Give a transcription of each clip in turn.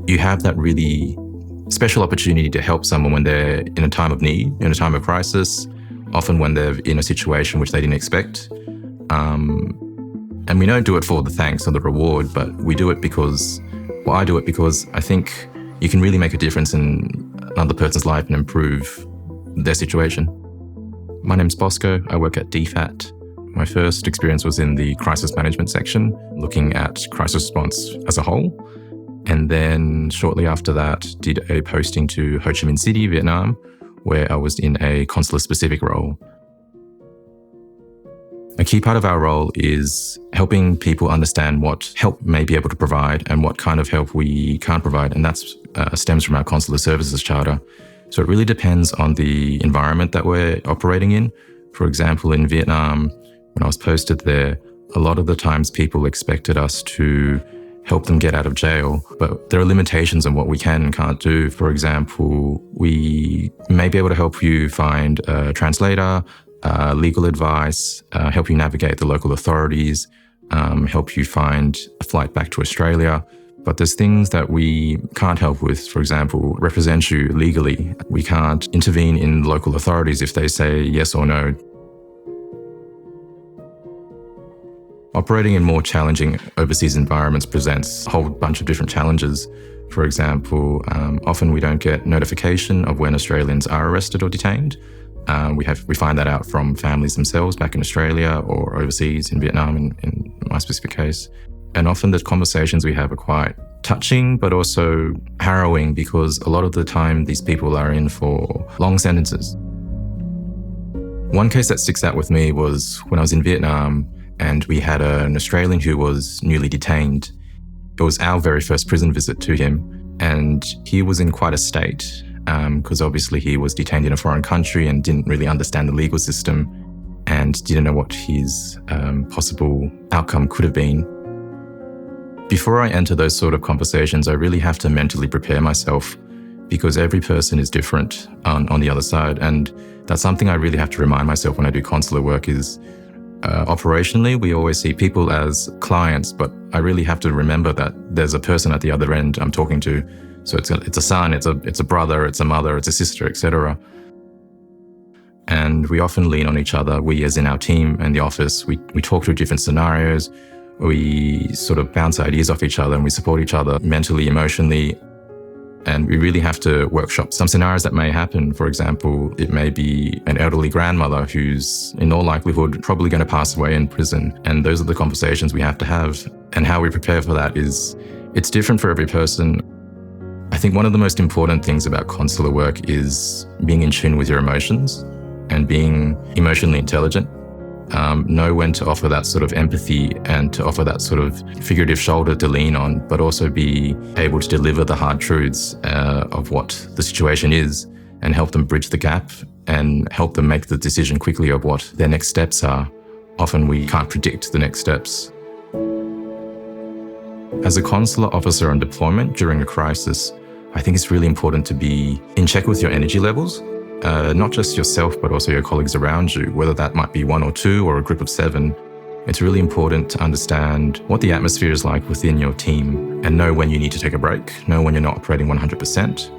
you have that really special opportunity to help someone when they're in a time of need, in a time of crisis, often when they're in a situation which they didn't expect. And we don't do it for the thanks or the reward, but we do it because, well, I do it because I think you can really make a difference in another person's life and improve their situation. My name's Bosco. I work at DFAT. My first experience was in the crisis management section, looking at crisis response as a whole. And then shortly after that, did a posting to Ho Chi Minh City, Vietnam, where I was in a consular-specific role. A key part of our role is helping people understand what help may be able to provide and what kind of help we can't provide, and that stems from our Consular Services Charter. So it really depends on the environment that we're operating in. For example, in Vietnam, when I was posted there, a lot of the times people expected us to help them get out of jail, but there are limitations on what we can and can't do. For example, we may be able to help you find a translator, legal advice, help you navigate the local authorities, help you find a flight back to Australia. But there's things that we can't help with. For example, represent you legally. We can't intervene in local authorities if they say yes or no. Operating in more challenging overseas environments presents a whole bunch of different challenges. For example, often we don't get notification of when Australians are arrested or detained. We find that out from families themselves back in Australia or overseas in Vietnam, in my specific case. And often the conversations we have are quite touching, but also harrowing, because a lot of the time these people are in for long sentences. One case that sticks out with me was when I was in Vietnam and we had an Australian who was newly detained. It was our very first prison visit to him, and he was in quite a state because obviously he was detained in a foreign country and didn't really understand the legal system and didn't know what his possible outcome could have been. Before I enter those sort of conversations, I really have to mentally prepare myself, because every person is different on the other side. And that's something I really have to remind myself when I do consular work is operationally, we always see people as clients, but I really have to remember that there's a person at the other end I'm talking to. So it's a son, it's a brother, it's a mother, it's a sister, etc. And we often lean on each other. We, as in our team and the office, we talk through different scenarios. We sort of bounce ideas off each other and we support each other mentally, emotionally. And we really have to workshop some scenarios that may happen. For example, it may be an elderly grandmother who's in all likelihood probably going to pass away in prison. And those are the conversations we have to have. And how we prepare for that it's different for every person. I think one of the most important things about consular work is being in tune with your emotions and being emotionally intelligent. Know when to offer that sort of empathy and to offer that sort of figurative shoulder to lean on, but also be able to deliver the hard truths of what the situation is and help them bridge the gap and help them make the decision quickly of what their next steps are. Often we can't predict the next steps. As a consular officer on deployment during a crisis, I think it's really important to be in check with your energy levels. Not just yourself, but also your colleagues around you, whether that might be 1 or 2 or a group of 7. It's really important to understand what the atmosphere is like within your team and know when you need to take a break, know when you're not operating 100%,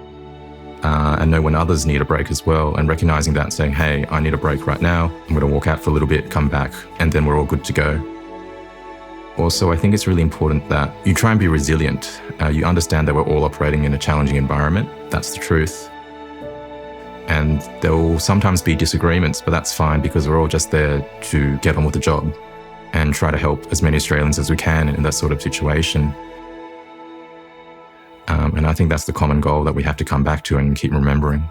and know when others need a break as well, and recognizing that and saying, hey, I need a break right now. I'm going to walk out for a little bit, come back, and then we're all good to go. Also, I think it's really important that you try and be resilient. You understand that we're all operating in a challenging environment. That's the truth. And there will sometimes be disagreements, but that's fine because we're all just there to get on with the job and try to help as many Australians as we can in that sort of situation. And I think that's the common goal that we have to come back to and keep remembering.